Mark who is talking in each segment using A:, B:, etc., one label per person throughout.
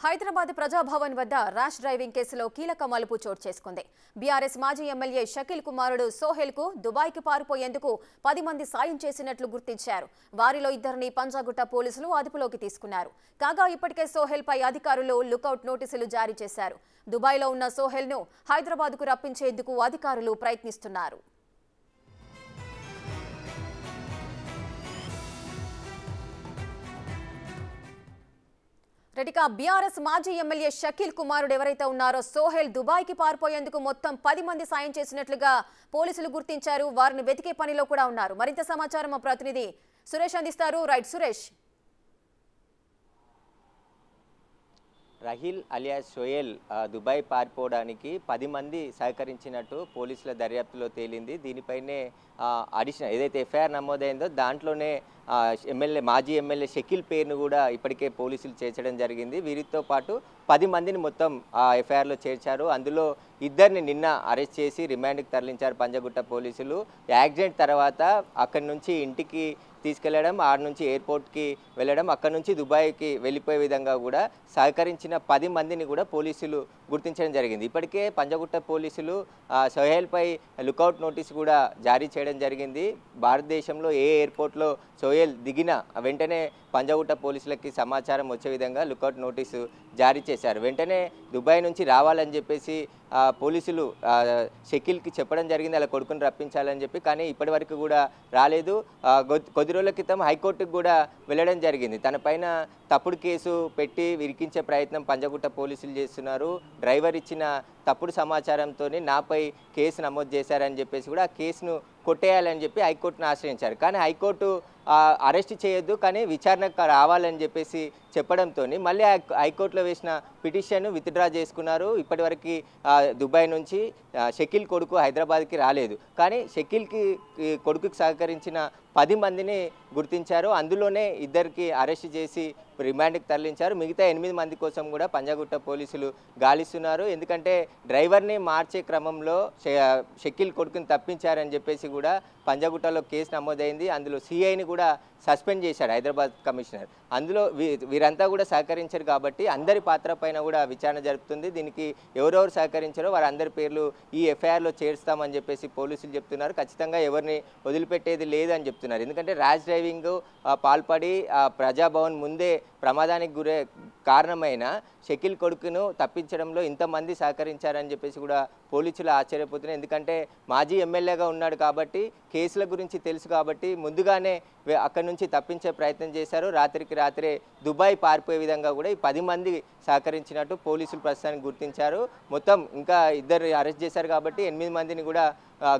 A: హైదరాబాద్ ప్రజాభవన్ వద్ద rash driving కేసులో కీలక మలుపు చోటు చేసుకుంది. బీఆర్ఎస్ మాజీ ఎమ్మెల్యే షకీల్ కుమారుడు సోహెల్కు దుబాయ్కి పారిపోయేందుకు 10 మంది సాయం చేసినట్లు గుర్తించారు. వారిలో ఇద్దరిని పంజాగుట్ట పోలీసులు అదుపులోకి తీసుకున్నారు. కాగా ఇప్పటికే సోహెల్పై అధికారులు లుకౌట్ నోటీసులు జారీ చేశారు. దుబాయ్లో ఉన్న సోహెల్ను హైదరాబాద్కు రప్పించేందుకు అధికారులు ప్రయత్నిస్తున్నారు. రెడ్డిగా బీఆర్ఎస్ మాజీ ఎమ్మెల్యే షకీల్ కుమారుడు ఎవరైతే ఉన్నారో సోహెల్ దుబాయ్కి పారిపోయేందుకు మొత్తం 10 మంది సాయం చేసినట్లుగా పోలీసులు గుర్తించారు. వారిని వెతికే పనిలో కూడా ఉన్నారు. మరింత సమాచారం మా ప్రతినిధి సురేష్ అందిస్తారు. Right Suresh.
B: Raheel alias Sohail Dubai పారిపోవడానికి 10 మంది సహకరించినట్టు పోలీసుల దర్యాప్తులో తేలింది. దీనిపైనే అడిషనల్ ఏదైతే ఎఫ్ఐఆర్ నమోదైందో దాంట్లోనే మాజీ ఎమ్మెల్యే షకీల్ పేరును కూడా ఇప్పటికే పోలీసులు చేర్చడం జరిగింది. వీరితో పాటు 10 మందిని మొత్తం ఎఫ్ఐఆర్లో చేర్చారు. అందులో ఇద్దరిని నిన్న అరెస్ట్ చేసి రిమాండ్కి తరలించారు పంజగుట్ట పోలీసులు. యాక్సిడెంట్ తర్వాత అక్కడి నుంచి ఇంటికి తీసుకెళ్లడం, ఆడ నుంచి ఎయిర్పోర్ట్కి వెళ్ళడం, అక్కడ నుంచి దుబాయ్కి వెళ్ళిపోయే విధంగా కూడా సహకరించిన 10 మందిని కూడా పోలీసులు గుర్తించడం జరిగింది. ఇప్పటికే పంజగుట్ట పోలీసులు సోహెల్పై లుకౌట్ నోటీసు కూడా జారీ చేయడం జరిగింది. భారతదేశంలో ఏ ఎయిర్పోర్ట్లో సోహెల్ దిగిన వెంటనే పంజగుట్ట పోలీసులకి సమాచారం వచ్చే విధంగా లుకౌట్ నోటీసు జారీ చేశారు. వెంటనే దుబాయ్ నుంచి రావాలని చెప్పేసి పోలీసులు షకీల్కి చెప్పడం జరిగింది, అలా కొడుకుని రప్పించాలని చెప్పి. కానీ ఇప్పటి వరకు కూడా రాలేదు. కొద్ది రోజుల క్రితం హైకోర్టుకు కూడా వెళ్ళడం జరిగింది. తన పైన తప్పుడు కేసు పెట్టి విరికించే ప్రయత్నం పంజగుట్ట పోలీసులు చేస్తున్నారు. డ్రైవర్ ఇచ్చిన తప్పుడు సమాచారంతో నాపై కేసు నమోదు చేశారని చెప్పేసి కూడా ఆ కేసును కొట్టేయాలని చెప్పి హైకోర్టును ఆశ్రయించారు. కానీ హైకోర్టు అరెస్ట్ చేయొద్దు, కానీ విచారణకు రావాలని చెప్పేసి చెప్పడంతో మళ్ళీ హైకోర్టులో వేసిన పిటిషన్ విత్డ్రా చేసుకున్నారు. ఇప్పటివరకు దుబాయ్ నుంచి షకీల్ కొడుకు హైదరాబాద్కి రాలేదు. కానీ షకీల్కి కొడుకుకి సహకరించిన 10 మందిని గుర్తించారు. అందులోనే ఇద్దరికి అరెస్ట్ చేసి రిమాండ్కి తరలించారు. మిగతా 8 మంది కోసం కూడా పంజగుట్ట పోలీసులు గాలిస్తున్నారు. ఎందుకంటే డ్రైవర్ని మార్చే క్రమంలో షకీల్ కొడుకుని తప్పించారని చెప్పేసి కూడా పంజగుట్టలో కేసు నమోదైంది. అందులో సిఐని కూడా సస్పెండ్ చేశారు హైదరాబాద్ కమిషనర్. అందులో వీరంతా కూడా సహకరించారు కాబట్టి అందరి పాత్ర పైన కూడా విచారణ జరుపుతుంది. దీనికి ఎవరెవరు సహకరించారో వారందరి పేర్లు ఈ ఎఫ్ఐఆర్లో చేర్స్తామని చెప్పేసి పోలీసులు చెప్తున్నారు. ఖచ్చితంగా ఎవరిని వదిలిపెట్టేది లేదని చెప్తున్నారు. ఎందుకంటే ర్యాష్ డ్రైవింగ్ పాల్పడి ప్రజాభవన్ ముందే ప్రమాదానికి కారణమైన షకీల్ కొడుకును తప్పించడంలో ఇంతమంది సహకరించారని చెప్పేసి కూడా పోలీసులు ఆశ్చర్యపోతున్నారు. ఎందుకంటే మాజీ ఎమ్మెల్యేగా ఉన్నాడు కాబట్టి, కేసుల గురించి తెలుసు కాబట్టి ముందుగానే అక్కడి నుంచి తప్పించే ప్రయత్నం చేశారు. రాత్రికి రాత్రే దుబాయ్ పారిపోయే విధంగా కూడా ఈ 10 మంది సహకరించినట్టు పోలీసులు ప్రస్తుతానికి గుర్తించారు. మొత్తం ఇంకా ఇద్దరు అరెస్ట్ చేశారు కాబట్టి 8 మందిని కూడా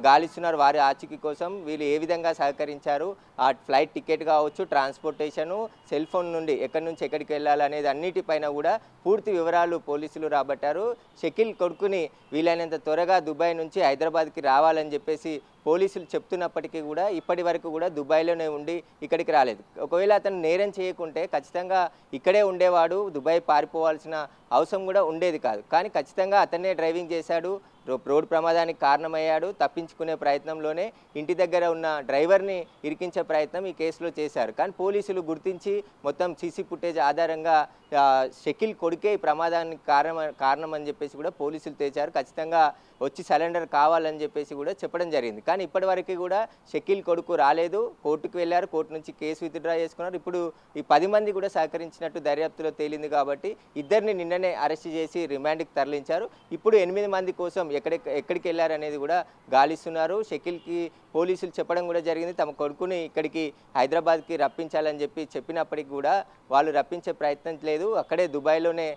B: గాలిస్తున్నారు వారి ఆచూకీ కోసం. వీళ్ళు ఏ విధంగా సహకరించారు, ఆ ఫ్లైట్ టికెట్ కావచ్చు, ట్రాన్స్పోర్టేషను, సెల్ ఫోన్ నుండి ఎక్కడి నుంచి ఎక్కడికి వెళ్ళాలనేది అన్నిటిపైన కూడా పూర్తి వివరాలు పోలీసులు రాబట్టారు. షకీల్ కొడుకుని వీలైనంత త్వరగా దుబాయ్ నుంచి హైదరాబాద్కి రావాలని చెప్పేసి పోలీసులు చెప్తున్నప్పటికీ కూడా ఇప్పటి వరకు కూడా దుబాయ్లోనే ఉండి ఇక్కడికి రాలేదు. ఒకవేళ అతను నేరం చేయకుంటే ఖచ్చితంగా ఇక్కడే ఉండేవాడు, దుబాయ్ పారిపోవాల్సిన అవసరం కూడా ఉండేది కాదు. కానీ ఖచ్చితంగా అతన్నే డ్రైవింగ్ చేశాడు, రోడ్డు ప్రమాదానికి కారణమయ్యాడు. తప్పించుకునే ప్రయత్నంలోనే ఇంటి దగ్గర ఉన్న డ్రైవర్ని ఇరికించే ప్రయత్నం ఈ కేసులో చేశారు. కానీ పోలీసులు గుర్తించి మొత్తం సీసీ ఫుటేజ్ ఆధారంగా షకీల్ కొడుకే ఈ ప్రమాదానికి కారణం అని చెప్పేసి కూడా పోలీసులు తేల్చారు. ఖచ్చితంగా వచ్చి సరెండర్ కావాలని చెప్పేసి కూడా చెప్పడం జరిగింది. కానీ ఇప్పటివరకు కూడా షకీల్ కొడుకు రాలేదు. కోర్టుకు వెళ్ళారు, కోర్టు నుంచి కేసు విత్డ్రా చేసుకున్నారు. ఇప్పుడు ఈ 10 మంది కూడా సహకరించినట్టు దర్యాప్తులో తేలింది కాబట్టి ఇద్దరిని నిన్ననే అరెస్ట్ చేసి రిమాండ్కి తరలించారు. ఇప్పుడు 8 మంది కోసం ఎక్కడికి వెళ్ళారనేది కూడా గాలిస్తున్నారు. షకీల్కి పోలీసులు చెప్పడం కూడా జరిగింది, తమ కొడుకుని ఇక్కడికి హైదరాబాద్కి రప్పించాలని చెప్పినప్పటికీ కూడా వాళ్ళు రప్పించే ప్రయత్నం లేదు. అక్కడే దుబాయ్లోనే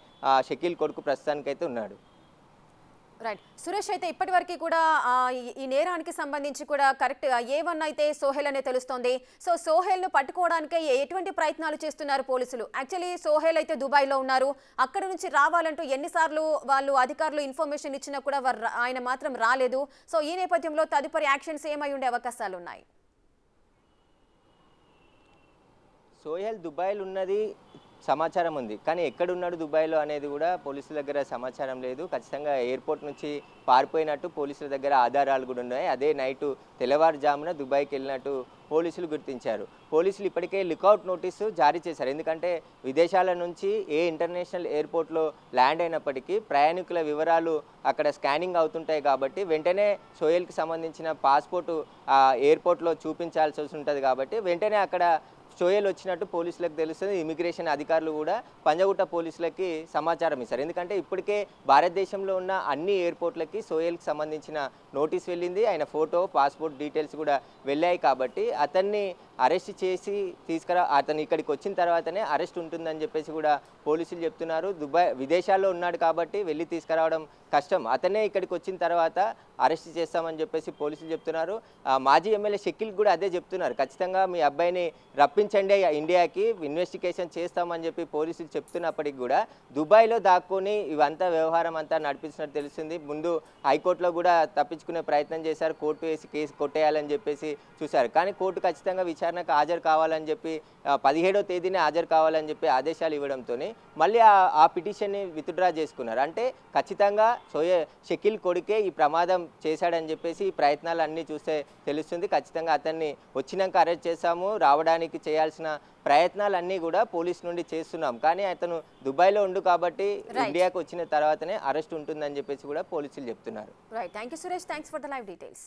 B: షకీల్ కొడుకు ప్రస్తుతానికైతే ఉన్నాడు.
A: రైట్ సురేష్, అయితే ఇప్పటివరకు కూడా ఈ నేరానికి సంబంధించి కూడా కరెక్ట్ A1 అయితే సోహెల్ అనే తెలుస్తోంది. సో సోహెల్ను పట్టుకోవడానికి ఎటువంటి ప్రయత్నాలు చేస్తున్నారు పోలీసులు? యాక్చువల్లీ సోహెల్ అయితే దుబాయ్లో ఉన్నారు. అక్కడ నుంచి రావాలంటూ ఎన్నిసార్లు వాళ్ళు అధికారులు ఇన్ఫర్మేషన్ ఇచ్చినా కూడా ఆయన మాత్రం రాలేదు. సో ఈ నేపథ్యంలో తదుపరి యాక్షన్స్ ఏమై ఉండే అవకాశాలు ఉన్నాయి?
B: సోహెల్ దుబాయ్లో ఉన్నది సమాచారం ఉంది. కానీ ఎక్కడున్నాడు దుబాయ్‌లో అనేది కూడా పోలీసుల దగ్గర సమాచారం లేదు. ఖచ్చితంగా ఎయిర్‌పోర్ట్ నుంచి పారిపోయినట్టు పోలీసుల దగ్గర ఆధారాలు కూడా ఉన్నాయి. అదే నైటు తెల్లవారుజామున దుబాయ్‌కి వెళ్ళినట్టు పోలీసులు గుర్తించారు. పోలీసులు ఇప్పటికే లుకౌట్ నోటీసు జారీ చేశారు. ఎందుకంటే విదేశాల నుంచి ఏ ఇంటర్నేషనల్ ఎయిర్‌పోర్ట్‌లో ల్యాండ్ అయినప్పటికీ ప్రయాణికుల వివరాలు అక్కడ స్కానింగ్ అవుతుంటాయి కాబట్టి వెంటనే సోహెల్‌కి సంబంధించిన పాస్‌పోర్టు ఎయిర్‌పోర్ట్‌లో చూపించాల్సి ఉంటుంది కాబట్టి వెంటనే అక్కడ సోహెల్ వచ్చినట్టు పోలీసులకు తెలుస్తుంది. ఇమిగ్రేషన్ అధికారులు కూడా పంజగుట్ట పోలీసులకి సమాచారం ఇస్తారు. ఎందుకంటే ఇప్పటికే భారతదేశంలో ఉన్న అన్ని ఎయిర్పోర్ట్లకి సోహెల్కి సంబంధించిన నోటీస్ వెళ్ళింది. ఆయన ఫోటో, పాస్పోర్ట్ డీటెయిల్స్ కూడా వెళ్ళాయి కాబట్టి అతన్ని అరెస్ట్ చేసి అతను ఇక్కడికి వచ్చిన తర్వాతనే అరెస్ట్ ఉంటుందని చెప్పేసి కూడా పోలీసులు చెప్తున్నారు. దుబాయ్ విదేశాల్లో ఉన్నాడు కాబట్టి వెళ్ళి తీసుకురావడం కష్టం. అతనే ఇక్కడికి వచ్చిన తర్వాత అరెస్ట్ చేస్తామని చెప్పేసి పోలీసులు చెప్తున్నారు. మాజీ ఎమ్మెల్యే షకీల్ కూడా అదే చెప్తున్నారు. ఖచ్చితంగా మీ అబ్బాయిని రప్పించండి ఇండియాకి, ఇన్వెస్టిగేషన్ చేస్తామని చెప్పి పోలీసులు చెప్తున్నప్పటికీ కూడా దుబాయ్లో దాక్కొని ఇవంతా వ్యవహారం అంతా నడిపించినట్టు తెలుస్తుంది. ముందు హైకోర్టులో కూడా తప్పించుకునే ప్రయత్నం చేశారు. కోర్టు వేసి కేసు కొట్టేయాలని చెప్పేసి చూశారు. కానీ కోర్టు ఖచ్చితంగా విచారణకు హాజరు కావాలని చెప్పి 17వ తేదీనే హాజరు కావాలని చెప్పి ఆదేశాలు ఇవ్వడంతో మళ్ళీ ఆ పిటిషన్ని విత్డ్రా చేసుకున్నారు. అంటే ఖచ్చితంగా షకీల్ కొడుకే ఈ ప్రమాదం చేశాడని చెప్పేసి ఈ ప్రయత్నాలు అన్నీ చూస్తే తెలుస్తుంది. ఖచ్చితంగా అతన్ని వచ్చినాక అరెస్ట్ చేశాము, రావడానికి చేయాల్సిన ప్రయత్నాలన్నీ కూడా పోలీస్ నుండి చేస్తున్నాం. కానీ అతను దుబాయ్లో ఉండు కాబట్టి ఇండియాకు వచ్చిన తర్వాతనే అరెస్ట్ ఉంటుందని చెప్పేసి కూడా పోలీసులు చెప్తున్నారు.
A: Right, thank you Suresh, thanks for the live details.